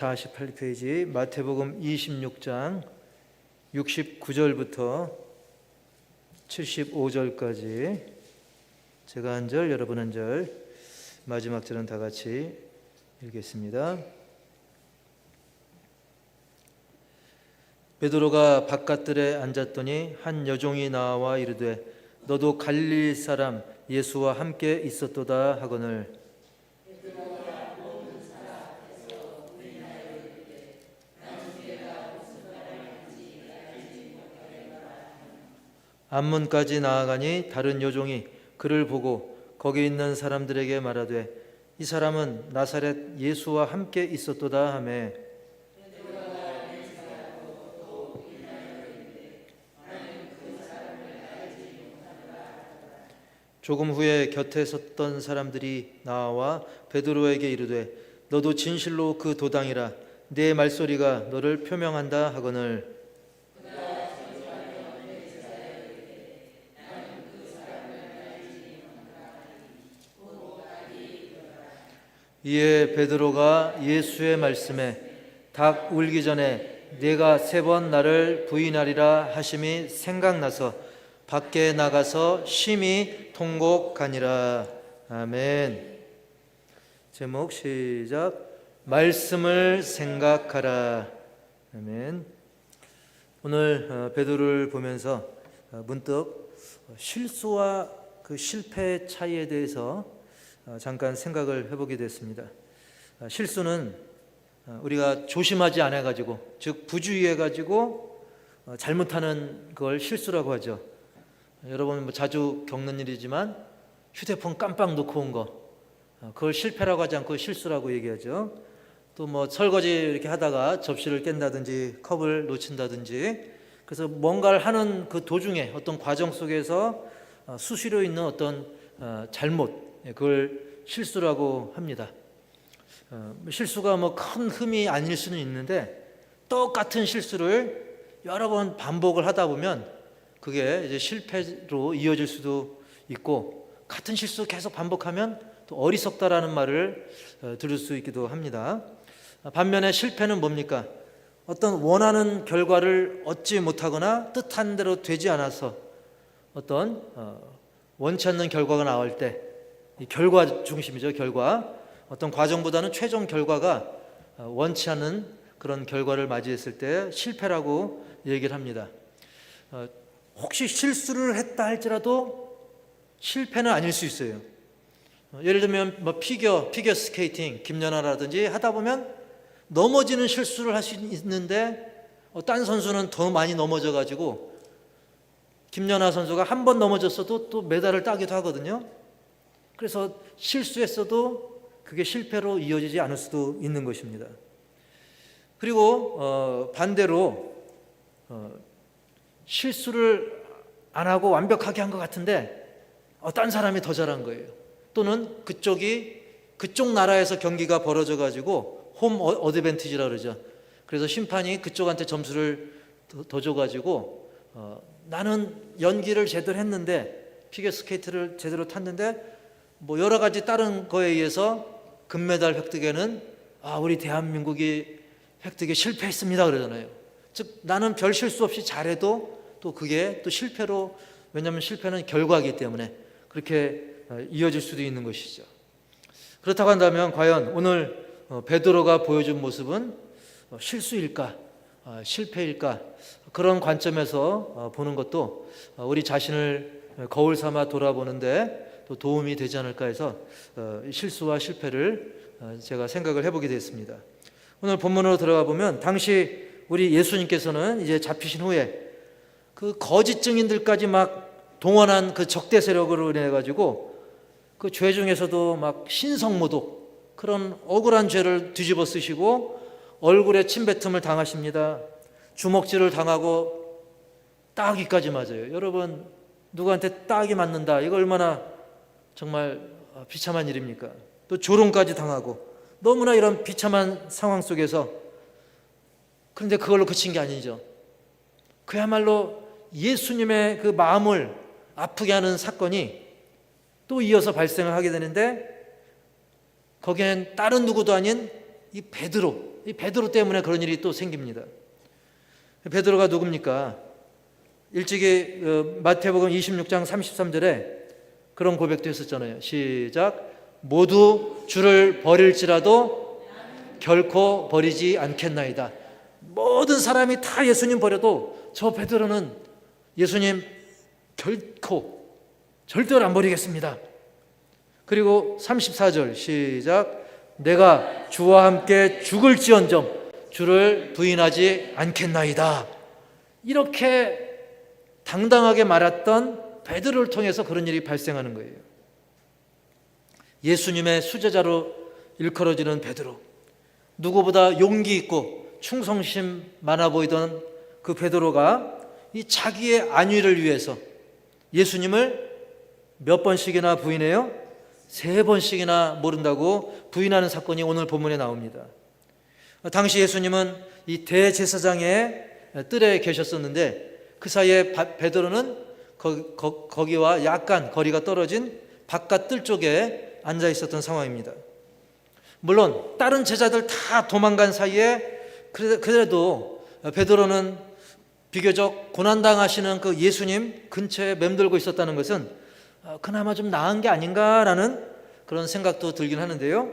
48페이지 마태복음 26장 69절부터 75절까지 제가 한 절, 여러분 한 절, 마지막 절은 다 같이 읽겠습니다. 베드로가 바깥들에 앉았더니 한 여종이 나와 이르되 너도 갈릴리 사람 예수와 함께 있었도다 하거늘 앞문까지 나아가니 다른 여종이 그를 보고 거기 있는 사람들에게 말하되 이 사람은 나사렛 예수와 함께 있었도다 하매 조금 후에 곁에 섰던 사람들이 나와 베드로에게 이르되 너도 진실로 그 도당이라 네 말소리가 너를 표명한다 하거늘 이에 베드로가 예수의 말씀에 닭 울기 전에 네가 3번 나를 부인하리라 하심이 생각나서 밖에 나가서 심히 통곡하니라. 아멘. 제목 시작. 말씀을 생각하라. 아멘. 오늘 베드로를 보면서 문득 실수와 그 실패의 차이에 대해서 잠깐 생각을 해보게 됐습니다. 실수는 우리가 조심하지 않아가지고, 즉 부주의해가지고 잘못하는 걸 실수라고 하죠. 여러분 자주 겪는 일이지만 휴대폰 깜빡 놓고 온 거, 그걸 실패라고 하지 않고 실수라고 얘기하죠. 또 설거지 이렇게 하다가 접시를 깬다든지 컵을 놓친다든지, 그래서 뭔가를 하는 그 도중에 어떤 과정 속에서 수시로 있는 어떤 잘못, 그걸 실수라고 합니다. 실수가 큰 흠이 아닐 수는 있는데 똑같은 실수를 여러 번 반복을 하다 보면 그게 이제 실패로 이어질 수도 있고, 같은 실수 계속 반복하면 또 어리석다라는 말을 들을 수 있기도 합니다. 반면에 실패는 뭡니까? 어떤 원하는 결과를 얻지 못하거나 뜻한 대로 되지 않아서 어떤 원치 않는 결과가 나올 때, 이 결과 중심이죠. 결과, 어떤 과정보다는 최종 결과가 원치 않는 그런 결과를 맞이했을 때 실패라고 얘기를 합니다. 혹시 실수를 했다 할지라도 실패는 아닐 수 있어요. 예를 들면 피겨 스케이팅 김연아라든지 하다 보면 넘어지는 실수를 할 수 있는데 딴 선수는 더 많이 넘어져 가지고 김연아 선수가 한 번 넘어졌어도 또 메달을 따기도 하거든요. 그래서 실수했어도 그게 실패로 이어지지 않을 수도 있는 것입니다. 그리고 반대로 실수를 안 하고 완벽하게 한 것 같은데 딴 사람이 더 잘한 거예요. 또는 그쪽 나라에서 경기가 벌어져 가지고 홈 어드밴티지라 그러죠. 그래서 심판이 그쪽한테 점수를 더 줘가지고 나는 연기를 제대로 했는데, 피겨 스케이트를 제대로 탔는데 여러 가지 다른 거에 의해서 금메달 획득에는 우리 대한민국이 획득에 실패했습니다 그러잖아요. 즉 나는 별 실수 없이 잘해도 또 그게 또 실패로, 왜냐하면 실패는 결과이기 때문에 그렇게 이어질 수도 있는 것이죠. 그렇다고 한다면 과연 오늘 베드로가 보여준 모습은 실수일까, 실패일까, 그런 관점에서 보는 것도 우리 자신을 거울 삼아 돌아보는데 또 도움이 되지 않을까 해서 실수와 실패를 제가 생각을 해보게 됐습니다. 오늘 본문으로 들어가 보면 당시 우리 예수님께서는 이제 잡히신 후에 그 거짓 증인들까지 막 동원한 그 적대 세력으로 인해 가지고 그 죄 중에서도 신성모독, 그런 억울한 죄를 뒤집어 쓰시고 얼굴에 침뱉음을 당하십니다. 주먹질을 당하고 따귀까지 맞아요. 여러분, 누구한테 따귀 맞는다, 이거 얼마나 정말 비참한 일입니까? 또 조롱까지 당하고, 너무나 이런 비참한 상황 속에서, 그런데 그걸로 그친 게 아니죠. 그야말로 예수님의 그 마음을 아프게 하는 사건이 또 이어서 발생을 하게 되는데, 거기엔 다른 누구도 아닌 이 베드로, 이 베드로 때문에 그런 일이 또 생깁니다. 베드로가 누굽니까? 일찍이 마태복음 26장 33절에 그런 고백도 했었잖아요. 시작. 모두 주를 버릴지라도 결코 버리지 않겠나이다. 모든 사람이 다 예수님 버려도 저 베드로는 예수님 결코 절대로 안 버리겠습니다. 그리고 34절 시작. 내가 주와 함께 죽을지언정 주를 부인하지 않겠나이다. 이렇게 당당하게 말했던 베드로를 통해서 그런 일이 발생하는 거예요. 예수님의 수제자로 일컬어지는 베드로, 누구보다 용기 있고 충성심 많아 보이던 그 베드로가 이 자기의 안위를 위해서 예수님을 몇 번씩이나 부인해요? 3번씩이나 모른다고 부인하는 사건이 오늘 본문에 나옵니다. 당시 예수님은 이 대제사장의 뜰에 계셨었는데 그 사이에 베드로는 거기와 약간 거리가 떨어진 바깥 뜰 쪽에 앉아 있었던 상황입니다. 물론 다른 제자들 다 도망간 사이에 그래도 베드로는 비교적 고난당하시는 그 예수님 근처에 맴돌고 있었다는 것은 그나마 좀 나은 게 아닌가라는 그런 생각도 들긴 하는데요.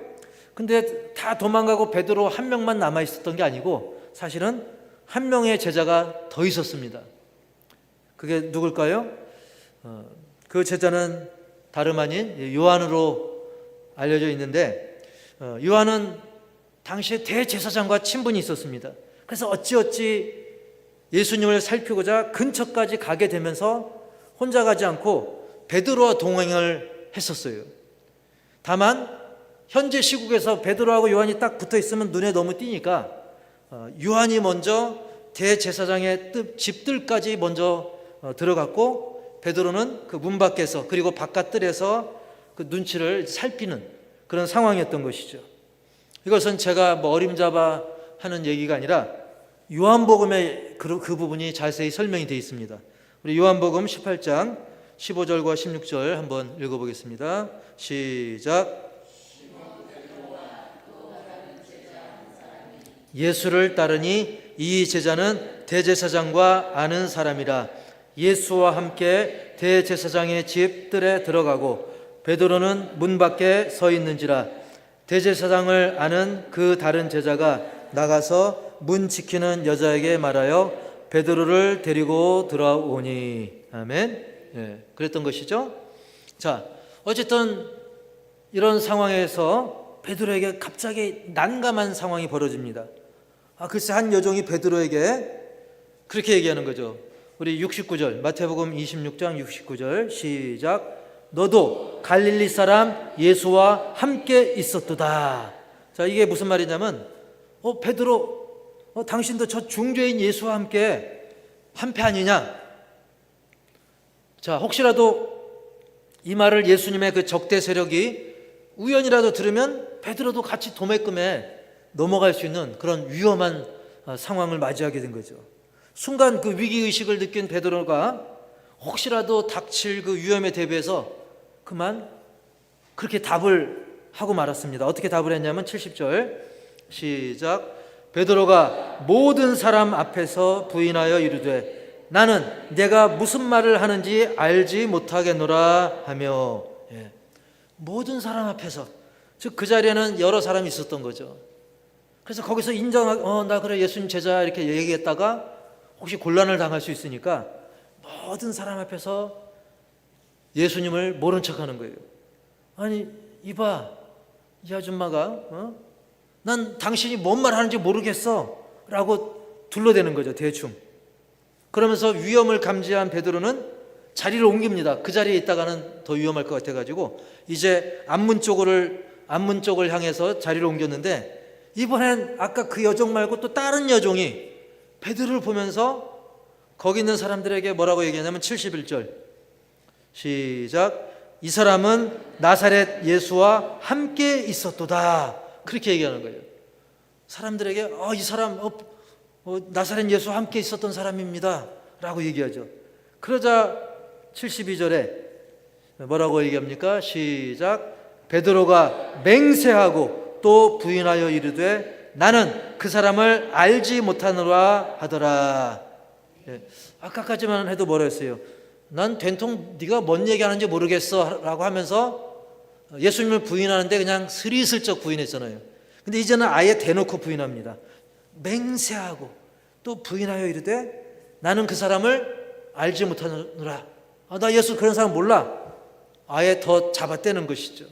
근데 다 도망가고 베드로 한 명만 남아 있었던 게 아니고 사실은 한 명의 제자가 더 있었습니다. 그게 누굴까요? 그 제자는 다름 아닌 요한으로 알려져 있는데 요한은 당시에 대제사장과 친분이 있었습니다. 그래서 어찌어찌 예수님을 살피고자 근처까지 가게 되면서 혼자 가지 않고 베드로와 동행을 했었어요. 다만 현재 시국에서 베드로하고 요한이 딱 붙어 있으면 눈에 너무 띄니까 요한이 먼저 대제사장의 집들까지 먼저 들어갔고 베드로는 그 문 밖에서 그리고 바깥 뜰에서 그 눈치를 살피는 그런 상황이었던 것이죠. 이것은 제가 어림잡아 하는 얘기가 아니라 요한복음에 그 부분이 자세히 설명이 되어 있습니다. 우리 요한복음 18장 15절과 16절 한번 읽어보겠습니다. 시작. 예수를 따르니 이 제자는 대제사장과 아는 사람이라. 예수와 함께 대제사장의 집 뜰에 들어가고 베드로는 문 밖에 서 있는지라. 대제사장을 아는 그 다른 제자가 나가서 문 지키는 여자에게 말하여 베드로를 데리고 들어오니. 아멘. 예, 그랬던 것이죠. 자, 어쨌든 이런 상황에서 베드로에게 갑자기 난감한 상황이 벌어집니다. 글쎄 한 여종이 베드로에게 그렇게 얘기하는 거죠. 우리 69절 마태복음 26장 69절 시작. 너도 갈릴리 사람 예수와 함께 있었도다. 자, 이게 무슨 말이냐면 베드로 당신도 저 중죄인 예수와 함께 한패 아니냐. 자, 혹시라도 이 말을 예수님의 그 적대 세력이 우연이라도 들으면 베드로도 같이 도매금에 넘어갈 수 있는 그런 위험한 상황을 맞이하게 된 거죠. 순간 그 위기의식을 느낀 베드로가 혹시라도 닥칠 그 위험에 대비해서 그만 그렇게 답을 하고 말았습니다. 어떻게 답을 했냐면 70절 시작. 베드로가 모든 사람 앞에서 부인하여 이르되 나는 내가 무슨 말을 하는지 알지 못하겠노라 하며. 예. 모든 사람 앞에서, 즉 그 자리에는 여러 사람이 있었던 거죠. 그래서 거기서 나 그래 예수님 제자 이렇게 얘기했다가 혹시 곤란을 당할 수 있으니까 모든 사람 앞에서 예수님을 모른 척하는 거예요. 아니 이봐, 이 아줌마가 난 당신이 뭔 말 하는지 모르겠어 라고 둘러대는 거죠. 대충. 그러면서 위험을 감지한 베드로는 자리를 옮깁니다. 그 자리에 있다가는 더 위험할 것 같아가지고 이제 앞문 쪽을 향해서 자리를 옮겼는데, 이번엔 아까 그 여종 말고 또 다른 여종이 베드로를 보면서 거기 있는 사람들에게 뭐라고 얘기하냐면 71절 시작. 이 사람은 나사렛 예수와 함께 있었도다. 그렇게 얘기하는 거예요. 사람들에게 이 사람 나사렛 예수와 함께 있었던 사람입니다 라고 얘기하죠. 그러자 72절에 뭐라고 얘기합니까? 시작. 베드로가 맹세하고 또 부인하여 이르되 나는 그 사람을 알지 못하노라 하더라. 예. 아까까지만 해도 뭐라 했어요? 난 된통 네가 뭔 얘기하는지 모르겠어 라고 하면서 예수님을 부인하는데 그냥 스리슬쩍 부인했잖아요. 근데 이제는 아예 대놓고 부인합니다. 맹세하고 또 부인하여 이르되 나는 그 사람을 알지 못하노라. 나 예수 그런 사람 몰라. 아예 더 잡아떼는 것이죠.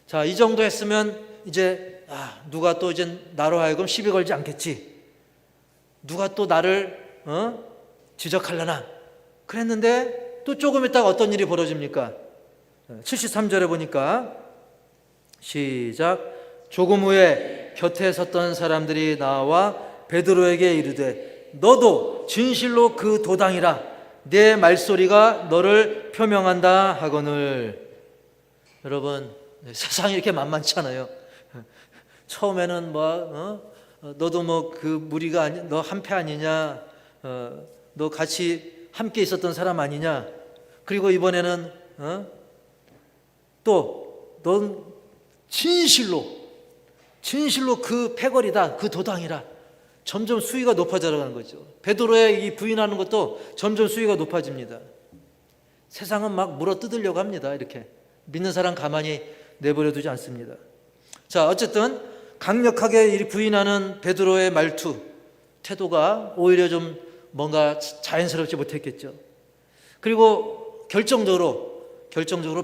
자, 이 정도 했으면 이제 누가 또 이제 나로 하여금 시비 걸지 않겠지. 누가 또 나를 지적하려나. 그랬는데 또 조금 있다가 어떤 일이 벌어집니까? 73절에 보니까 시작. 조금 후에 곁에 섰던 사람들이 나와 베드로에게 이르되 너도 진실로 그 도당이라 내 말소리가 너를 표명한다 하거늘. 여러분, 세상이 이렇게 만만치 않아요. 처음에는 너도 뭐 그 무리가 아니, 너 한패 아니냐, 너 같이 함께 있었던 사람 아니냐. 그리고 이번에는 또 넌 진실로 그 패거리다, 그 도당이라. 점점 수위가 높아져가는 거죠. 베드로의 이 부인하는 것도 점점 수위가 높아집니다. 세상은 막 물어 뜯으려고 합니다. 이렇게 믿는 사람 가만히 내버려 두지 않습니다. 자, 어쨌든 강력하게 이 부인하는 베드로의 말투, 태도가 오히려 좀 뭔가 자연스럽지 못했겠죠. 그리고 결정적으로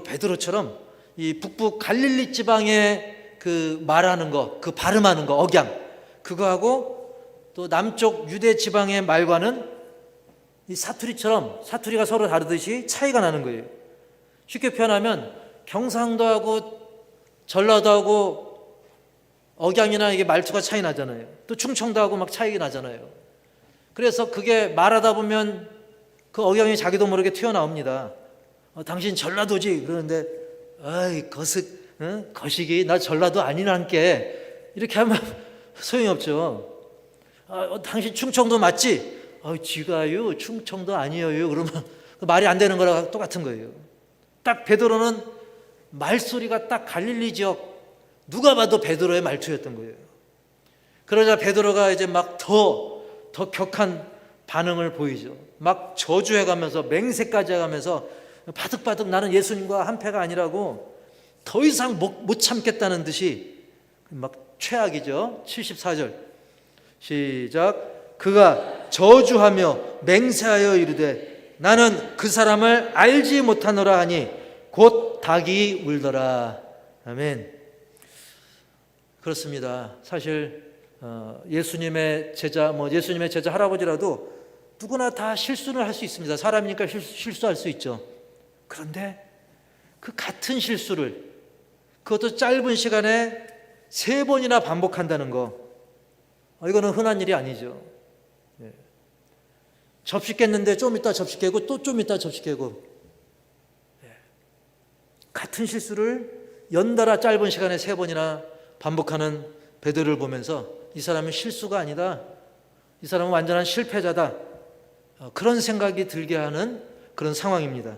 베드로처럼 이 북부 갈릴리 지방의 그 말하는 거, 그 발음하는 거, 억양, 그거하고 또 남쪽 유대 지방의 말과는 이 사투리가 서로 다르듯이 차이가 나는 거예요. 쉽게 표현하면 경상도하고 전라도하고 억양이나 이게 말투가 차이 나잖아요. 또 충청도하고 막 차이가 나잖아요. 그래서 그게 말하다 보면 그 억양이 자기도 모르게 튀어나옵니다. 당신 전라도지? 그러는데 거시기 나 전라도 아니란께 이렇게 하면 소용이 없죠. 당신 충청도 맞지? 지가요 충청도 아니에요. 그러면 말이 안 되는 거랑 똑같은 거예요. 딱 베드로는 말소리가 딱 갈릴리 지역 누가 봐도 베드로의 말투였던 거예요. 그러자 베드로가 이제 막 더 격한 반응을 보이죠. 막 저주해가면서 맹세까지 해가면서 바득바득 나는 예수님과 한패가 아니라고 더 이상 못 참겠다는 듯이 막 최악이죠. 74절 시작. 그가 저주하며 맹세하여 이르되 나는 그 사람을 알지 못하노라 하니 곧 닭이 울더라. 아멘. 그렇습니다. 사실 예수님의 제자 할아버지라도 누구나 다 실수를 할 수 있습니다. 사람이니까 실수할 수 있죠. 그런데 그 같은 실수를 그것도 짧은 시간에 3번이나 반복한다는 거, 이거는 흔한 일이 아니죠. 접시 깼는데 좀 이따 접시 깨고 또 좀 이따 접시 깨고, 같은 실수를 연달아 짧은 시간에 3번이나 반복하는 베드로를 보면서 이 사람은 실수가 아니다, 이 사람은 완전한 실패자다, 그런 생각이 들게 하는 그런 상황입니다.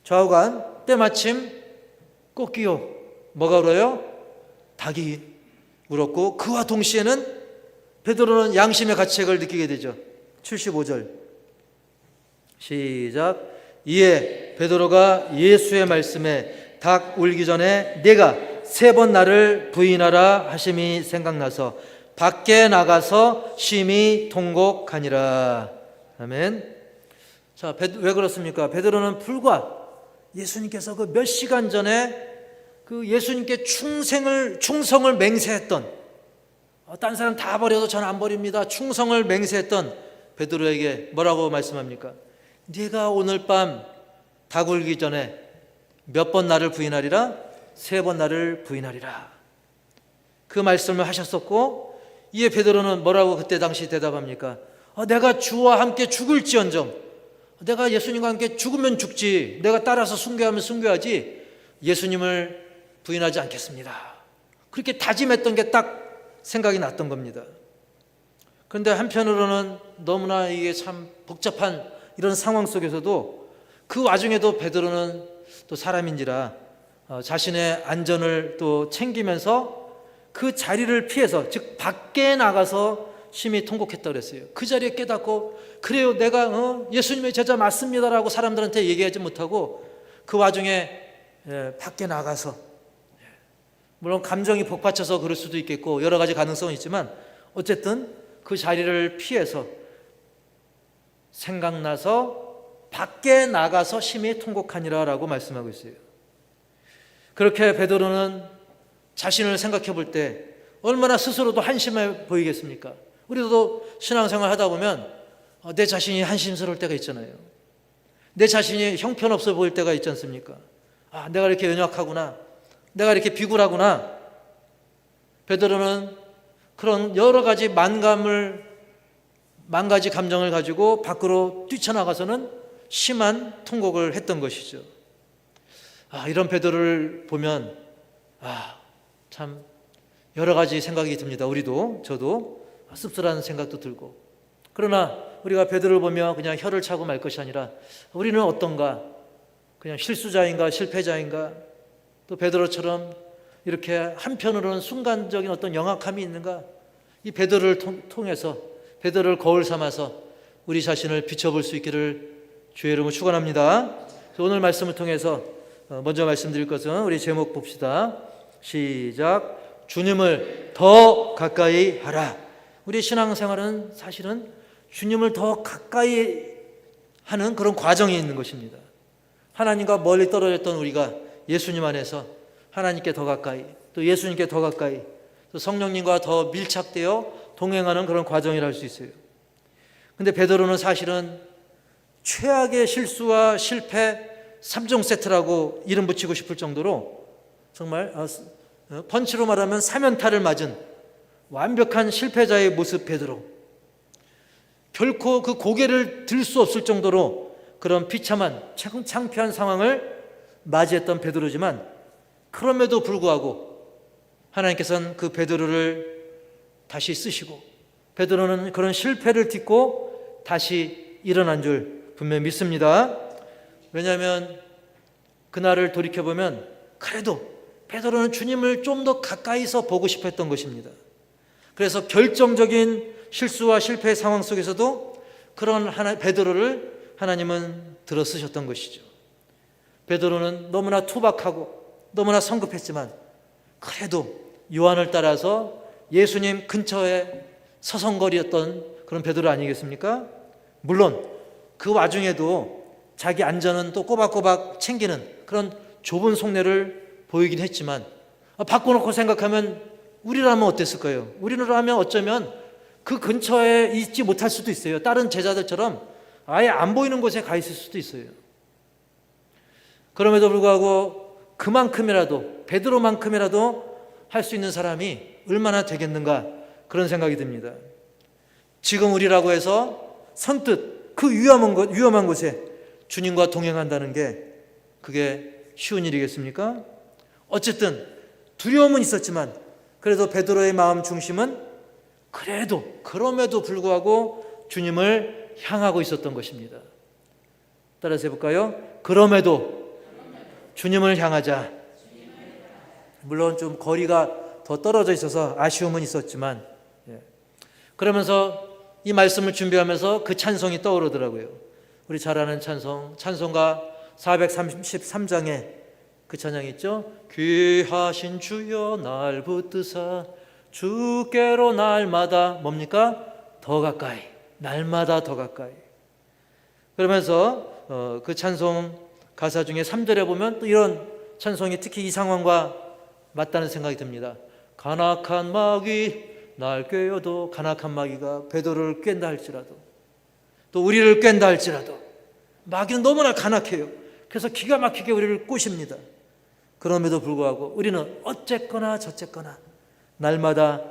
좌우간 때마침 꽃기요 뭐가 울어요? 닭이 울었고 그와 동시에는 베드로는 양심의 가책을 느끼게 되죠. 75절 시작. 이에 베드로가 예수의 말씀에 닭 울기 전에 내가 3번 나를 부인하라 하심이 생각나서 밖에 나가서 심히 통곡하니라. 아멘. 자, 왜 그렇습니까? 베드로는 불과 예수님께서 그 몇 시간 전에 그 예수님께 충성을 맹세했던, 딴 사람 다 버려도 저는 안 버립니다, 충성을 맹세했던 베드로에게 뭐라고 말씀합니까? 네가 오늘 밤 닭 울기 전에 몇 번 나를 부인하리라? 3번 나를 부인하리라. 그 말씀을 하셨었고, 이에 베드로는 뭐라고 그때 당시 대답합니까? 내가 주와 함께 죽을지언정, 내가 예수님과 함께 죽으면 죽지, 내가 따라서 순교하면 순교하지 예수님을 부인하지 않겠습니다. 그렇게 다짐했던 게 딱 생각이 났던 겁니다. 그런데 한편으로는 너무나 이게 참 복잡한 이런 상황 속에서도 그 와중에도 베드로는 또 사람인지라 자신의 안전을 또 챙기면서 그 자리를 피해서, 즉 밖에 나가서 심히 통곡했다고 그랬어요. 그 자리에 깨닫고, 그래요, 내가 예수님의 제자 맞습니다라고 사람들한테 얘기하지 못하고 그 와중에 밖에 나가서, 물론 감정이 복받쳐서 그럴 수도 있겠고 여러 가지 가능성은 있지만 어쨌든 그 자리를 피해서 생각나서 밖에 나가서 심히 통곡하니라 라고 말씀하고 있어요. 그렇게 베드로는 자신을 생각해 볼 때 얼마나 스스로도 한심해 보이겠습니까? 우리도 신앙생활 하다 보면 내 자신이 한심스러울 때가 있잖아요. 내 자신이 형편없어 보일 때가 있지 않습니까? 내가 이렇게 연약하구나, 내가 이렇게 비굴하구나. 베드로는 그런 여러 가지 만 가지 감정을 가지고 밖으로 뛰쳐나가서는 심한 통곡을 했던 것이죠. 이런 베드로를 보면 참 여러 가지 생각이 듭니다. 우리도, 저도 씁쓸한 생각도 들고. 그러나 우리가 베드로를 보며 그냥 혀를 차고 말 것이 아니라 우리는 어떤가? 그냥 실수자인가 실패자인가? 또 베드로처럼 이렇게 한편으로는 순간적인 어떤 영악함이 있는가? 이 베드로를 통해서, 베드로를 거울 삼아서 우리 자신을 비춰볼 수 있기를 주의 이름으로 축원합니다. 오늘 말씀을 통해서 먼저 말씀드릴 것은, 우리 제목 봅시다. 시작. 주님을 더 가까이 하라. 우리 신앙생활은 사실은 주님을 더 가까이 하는 그런 과정이 있는 것입니다. 하나님과 멀리 떨어졌던 우리가 예수님 안에서 하나님께 더 가까이, 또 예수님께 더 가까이, 또 성령님과 더 밀착되어 동행하는 그런 과정이라 할 수 있어요. 근데 베드로는 사실은 최악의 실수와 실패 3종 세트라고 이름 붙이고 싶을 정도로 정말 펀치로 말하면 사면타를 맞은 완벽한 실패자의 모습 베드로. 결코 그 고개를 들 수 없을 정도로 그런 비참한 창피한 상황을 맞이했던 베드로지만, 그럼에도 불구하고 하나님께서는 그 베드로를 다시 쓰시고 베드로는 그런 실패를 딛고 다시 일어난 줄 분명히 믿습니다. 왜냐하면 그날을 돌이켜보면 그래도 베드로는 주님을 좀 더 가까이서 보고 싶어 했던 것입니다. 그래서 결정적인 실수와 실패의 상황 속에서도 그런 베드로를 하나님은 들어 쓰셨던 것이죠. 베드로는 너무나 투박하고 너무나 성급했지만 그래도 요한을 따라서 예수님 근처에 서성거리였던 그런 베드로 아니겠습니까? 물론 그 와중에도 자기 안전은 또 꼬박꼬박 챙기는 그런 좁은 속내를 보이긴 했지만, 바꿔놓고 생각하면 우리라면 어땠을까요? 우리라면 어쩌면 그 근처에 있지 못할 수도 있어요. 다른 제자들처럼 아예 안 보이는 곳에 가 있을 수도 있어요. 그럼에도 불구하고 그만큼이라도, 베드로만큼이라도 할 수 있는 사람이 얼마나 되겠는가, 그런 생각이 듭니다. 지금 우리라고 해서 선뜻 그 위험한 곳에 주님과 동행한다는 게 그게 쉬운 일이겠습니까? 어쨌든 두려움은 있었지만 그래도 베드로의 마음 중심은 그럼에도 불구하고 주님을 향하고 있었던 것입니다. 따라서 해볼까요? 그럼에도 주님을 향하자. 물론 좀 거리가 더 떨어져 있어서 아쉬움은 있었지만, 그러면서 이 말씀을 준비하면서 그 찬송이 떠오르더라고요. 우리 잘 아는 찬송가 433장에 그 찬양이 있죠. 귀하신 주여 날 붙드사 주께로 날마다 뭡니까? 더 가까이, 날마다 더 가까이. 그러면서 그 찬송 가사 중에 3절에 보면 또 이런 찬송이 특히 이 상황과 맞다는 생각이 듭니다. 간악한 마귀 날 꿰어도, 간악한 마귀가 베드로를 꿰다 할지라도, 또 우리를 꿰다 할지라도, 마귀는 너무나 간악해요. 그래서 기가 막히게 우리를 꼬십니다. 그럼에도 불구하고 우리는 어쨌거나 저쨌거나 날마다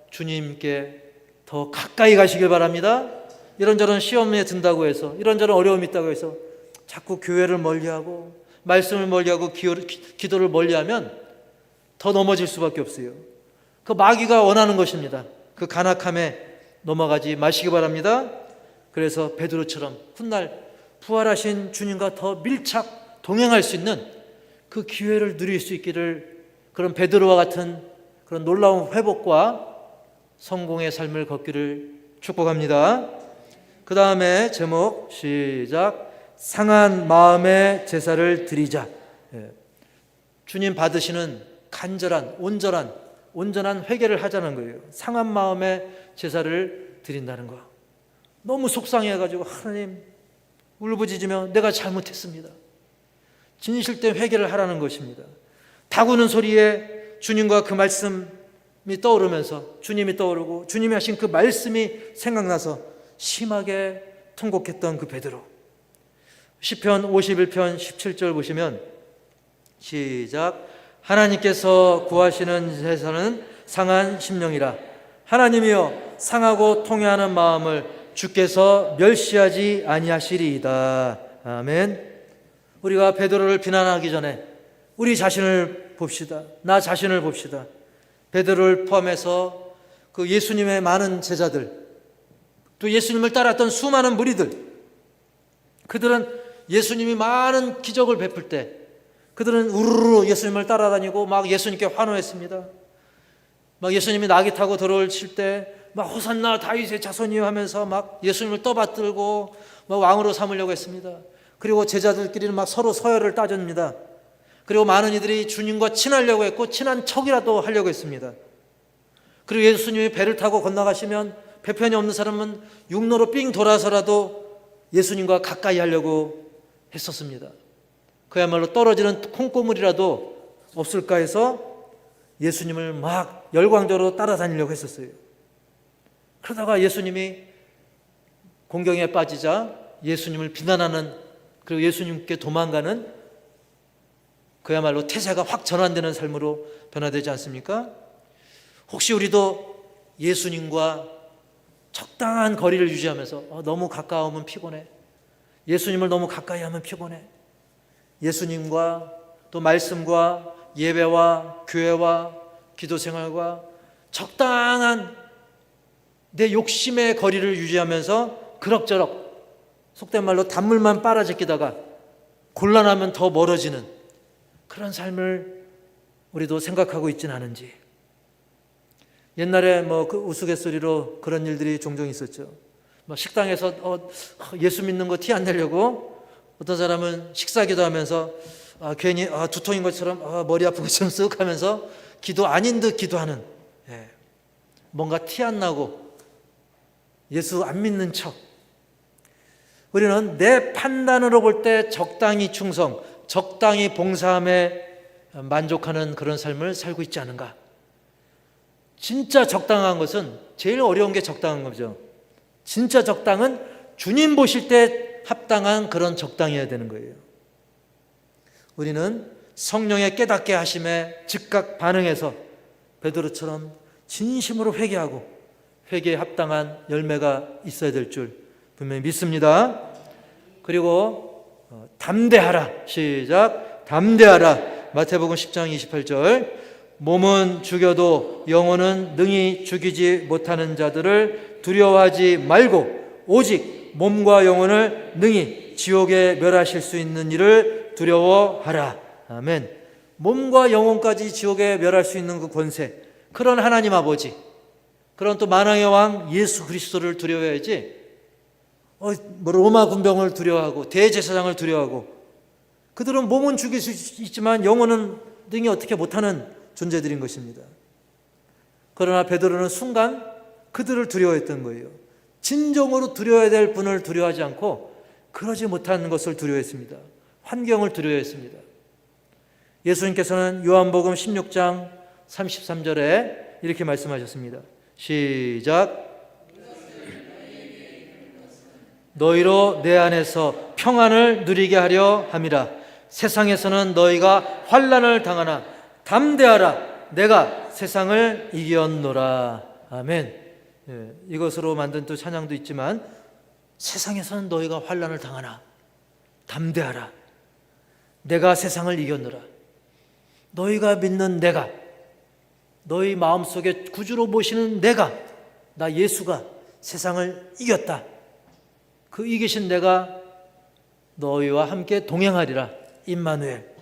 주님께 더 가까이 가시길 바랍니다. 이런저런 시험에 든다고 해서, 이런저런 어려움이 있다고 해서 자꾸 교회를 멀리하고 말씀을 멀리하고 기도를 멀리하면 더 넘어질 수밖에 없어요. 그 마귀가 원하는 것입니다. 그 간악함에 넘어가지 마시기 바랍니다. 그래서 베드로처럼 훗날 부활하신 주님과 더 밀착 동행할 수 있는 그 기회를 누릴 수 있기를, 그런 베드로와 같은 그런 놀라운 회복과 성공의 삶을 걷기를 축복합니다. 그 다음에 제목 시작. 상한 마음의 제사를 드리자. 주님 받으시는 간절한 온전한 회개를 하자는 거예요. 상한 마음의 제사를 드린다는 거. 너무 속상해가지고 하나님 울부짖으며 내가 잘못했습니다. 진실된 회개를 하라는 것입니다. 다구는 소리에 주님과 그 말씀이 떠오르면서 주님이 떠오르고 주님이 하신 그 말씀이 생각나서 심하게 통곡했던 그 베드로. 시편 51편 17절 보시면 시작. 하나님께서 구하시는 제사는 상한 심령이라. 하나님이여 상하고 통회하는 마음을 주께서 멸시하지 아니하시리이다. 아멘. 우리가 베드로를 비난하기 전에 우리 자신을 봅시다. 나 자신을 봅시다. 베드로를 포함해서 그 예수님의 많은 제자들, 또 예수님을 따랐던 수많은 무리들, 그들은 예수님이 많은 기적을 베풀 때 그들은 우르르 예수님을 따라다니고 막 예수님께 환호했습니다. 막 예수님이 나귀 타고 들어오실 때 막 호산나 다윗의 자손이여 하면서 막 예수님을 떠받들고 막 왕으로 삼으려고 했습니다. 그리고 제자들끼리는 막 서로 서열을 따집니다. 그리고 많은 이들이 주님과 친하려고 했고 친한 척이라도 하려고 했습니다. 그리고 예수님이 배를 타고 건너가시면 배편이 없는 사람은 육로로 삥 돌아서라도 예수님과 가까이 하려고 했었습니다. 그야말로 떨어지는 콩고물이라도 없을까 해서 예수님을 막 열광적으로 따라다니려고 했었어요. 그러다가 예수님이 공경에 빠지자 예수님을 비난하는, 그리고 예수님께 도망가는 그야말로 태세가 확 전환되는 삶으로 변화되지 않습니까? 혹시 우리도 예수님과 적당한 거리를 유지하면서 너무 가까우면 피곤해, 예수님을 너무 가까이 하면 피곤해, 예수님과 또 말씀과 예배와 교회와 기도 생활과 적당한 내 욕심의 거리를 유지하면서 그럭저럭 속된 말로 단물만 빨아제끼다가 곤란하면 더 멀어지는 그런 삶을 우리도 생각하고 있지는 않은지. 옛날에 그 우스갯소리로 그런 일들이 종종 있었죠. 식당에서 예수 믿는 거 티 안 내려고 어떤 사람은 식사기도 하면서 괜히 두통인 것처럼 머리 아픈 것처럼 쓱 하면서 기도 아닌 듯 기도하는, 뭔가 티 안 나고 예수 안 믿는 척. 우리는 내 판단으로 볼 때 적당히 충성, 적당히 봉사함에 만족하는 그런 삶을 살고 있지 않은가. 진짜 적당한 것은, 제일 어려운 게 적당한 거죠. 진짜 적당은 주님 보실 때 합당한 그런 적당해야 되는 거예요. 우리는 성령의 깨닫게 하심에 즉각 반응해서 베드로처럼 진심으로 회개하고 회개에 합당한 열매가 있어야 될 줄 분명히 믿습니다. 그리고 담대하라. 시작. 담대하라. 마태복음 10장 28절. 몸은 죽여도 영혼은 능히 죽이지 못하는 자들을 두려워하지 말고 오직 몸과 영혼을 능히 지옥에 멸하실 수 있는 이를 두려워하라. 아멘. 몸과 영혼까지 지옥에 멸할 수 있는 그 권세, 그런 하나님 아버지, 그런 또 만왕의 왕 예수 그리스도를 두려워해야지 로마 군병을 두려워하고 대제사장을 두려워하고, 그들은 몸은 죽일 수 있지만 영혼은 능히 어떻게 못하는 존재들인 것입니다. 그러나 베드로는 순간 그들을 두려워했던 거예요. 진정으로 두려워야 될 분을 두려워하지 않고 그러지 못하는 것을 두려워했습니다. 환경을 두려워했습니다. 예수님께서는 요한복음 16장 33절에 이렇게 말씀하셨습니다. 시작. 너희로 내 안에서 평안을 누리게 하려 함이라. 세상에서는 너희가 환난을 당하나 담대하라. 내가 세상을 이겼노라. 아멘. 이것으로 만든 또 찬양도 있지만, 세상에서는 너희가 환난을 당하나 담대하라. 내가 세상을 이겼노라. 너희가 믿는 내가, 너희 마음속에 구주로 모시는 내가, 나 예수가 세상을 이겼다. 그 이기신 내가 너희와 함께 동행하리라. 임마누엘.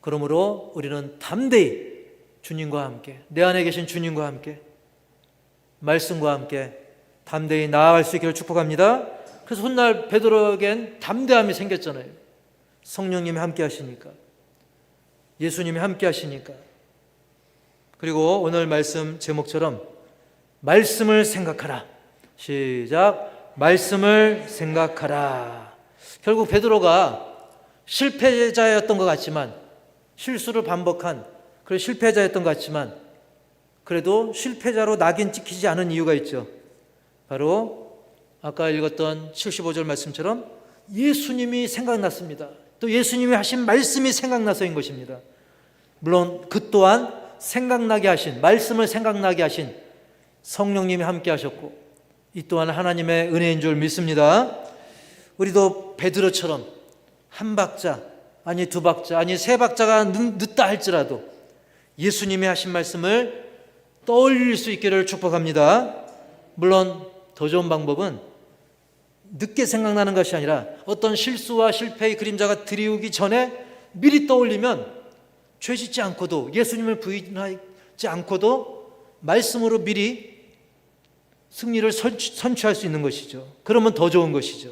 그러므로 우리는 담대히 주님과 함께, 내 안에 계신 주님과 함께, 말씀과 함께 담대히 나아갈 수 있기를 축복합니다. 그래서 훗날 베드로에겐 담대함이 생겼잖아요. 성령님이 함께 하시니까, 예수님이 함께 하시니까. 그리고 오늘 말씀 제목처럼 말씀을 생각하라. 시작. 말씀을 생각하라. 결국 베드로가 실패자였던 것 같지만, 실수를 반복한 그런 실패자였던 것 같지만, 그래도 실패자로 낙인 찍히지 않은 이유가 있죠. 바로 아까 읽었던 75절 말씀처럼 예수님이 생각났습니다. 또 예수님이 하신 말씀이 생각나서인 것입니다. 물론 그 또한 생각나게 하신, 말씀을 생각나게 하신 성령님이 함께 하셨고, 이 또한 하나님의 은혜인 줄 믿습니다. 우리도 베드로처럼 한 박자, 아니 두 박자, 아니 세 박자가 늦다 할지라도 예수님이 하신 말씀을 떠올릴 수 있기를 축복합니다. 물론 더 좋은 방법은 늦게 생각나는 것이 아니라 어떤 실수와 실패의 그림자가 들이오기 전에 미리 떠올리면 죄 짓지 않고도, 예수님을 부인하지 않고도 말씀으로 미리 승리를 선취할 수 있는 것이죠. 그러면 더 좋은 것이죠.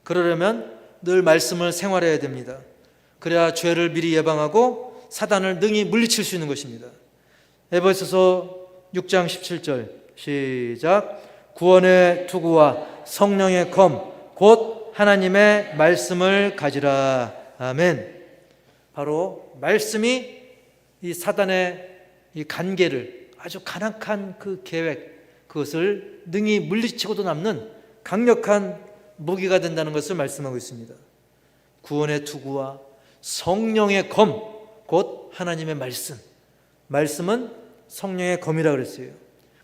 그러려면 늘 말씀을 생활해야 됩니다. 그래야 죄를 미리 예방하고 사단을 능히 물리칠 수 있는 것입니다. 에베소서 6장 17절 시작. 구원의 투구와 성령의 검 곧 하나님의 말씀을 가지라. 아멘. 바로 말씀이 이 사단의 이 간계를, 아주 간악한 그 계획, 그것을 능히 물리치고도 남는 강력한 무기가 된다는 것을 말씀하고 있습니다. 구원의 투구와 성령의 검 곧 하나님의 말씀, 말씀은 성령의 검이라고 그랬어요.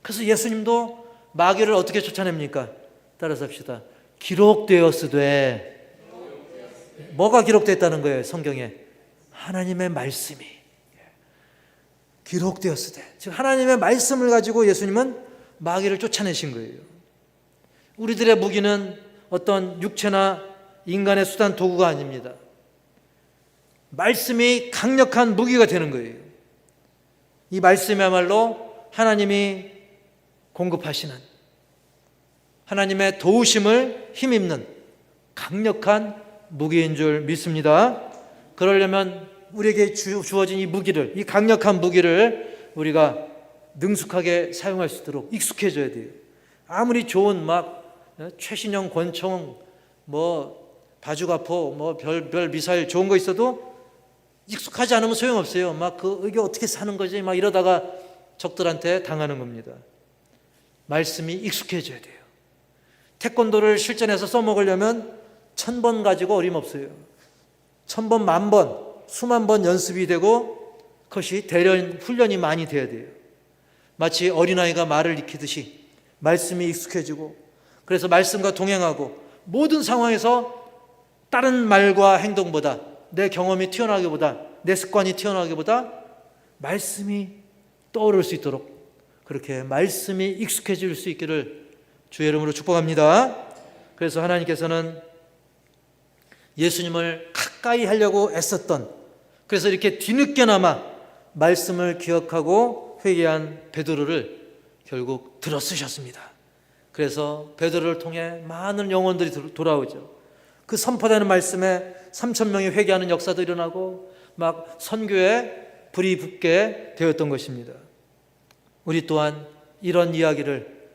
그래서 예수님도 마귀를 어떻게 쫓아냅니까? 따라서 합시다. 기록되었으되. 뭐가 기록됐다는 거예요? 성경에 하나님의 말씀이 기록되었으되, 즉 하나님의 말씀을 가지고 예수님은 마귀를 쫓아내신 거예요. 우리들의 무기는 어떤 육체나 인간의 수단, 도구가 아닙니다. 말씀이 강력한 무기가 되는 거예요. 이 말씀이야말로 하나님이 공급하시는, 하나님의 도우심을 힘입는 강력한 무기인 줄 믿습니다. 그러려면 우리에게 주어진 이 무기를, 이 강력한 무기를 우리가 능숙하게 사용할 수 있도록 익숙해져야 돼요. 아무리 좋은 최신형 권총, 바주가포, 별 미사일 좋은 거 있어도 익숙하지 않으면 소용없어요. 이게 어떻게 사는 거지? 이러다가 적들한테 당하는 겁니다. 말씀이 익숙해져야 돼요. 태권도를 실전에서 써먹으려면 1000번 가지고 어림없어요. 1000번, 10,000번, 수만 번 연습이 되고 그것이 대련 훈련이 많이 돼야 돼요. 마치 어린아이가 말을 익히듯이 말씀이 익숙해지고, 그래서 말씀과 동행하고 모든 상황에서 다른 말과 행동보다, 내 경험이 튀어나오기보다, 내 습관이 튀어나오기보다 말씀이 떠오를 수 있도록 그렇게 말씀이 익숙해질 수 있기를 주의 이름으로 축복합니다. 그래서 하나님께서는 예수님을 가까이 하려고 애썼던, 그래서 이렇게 뒤늦게나마 말씀을 기억하고 회개한 베드로를 결국 들어 쓰셨습니다. 그래서 베드로를 통해 많은 영혼들이 돌아오죠. 그 선포되는 말씀에 3,000명이 회개하는 역사도 일어나고 선교에 불이 붙게 되었던 것입니다. 우리 또한 이런 이야기를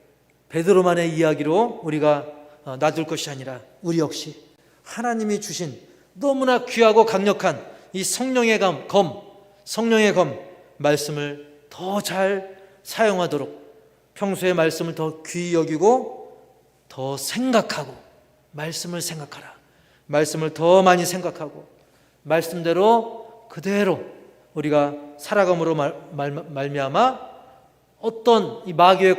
베드로만의 이야기로 우리가 놔둘 것이 아니라 우리 역시 하나님이 주신 너무나 귀하고 강력한 이 성령의 검 말씀을 더 잘 사용하도록, 평소에 말씀을 더 귀히 여기고 더 생각하고, 말씀을 생각하라. 말씀을 더 많이 생각하고 말씀대로 그대로 우리가 살아감으로 말미암아 어떤 이 마귀의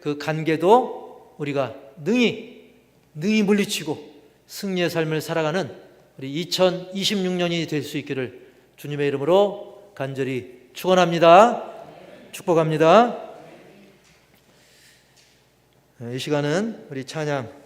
그 관계도 우리가 능히 물리치고 승리의 삶을 살아가는 우리 2026년이 될 수 있기를 주님의 이름으로 간절히 축원합니다. 축복합니다. 이 시간은 우리 찬양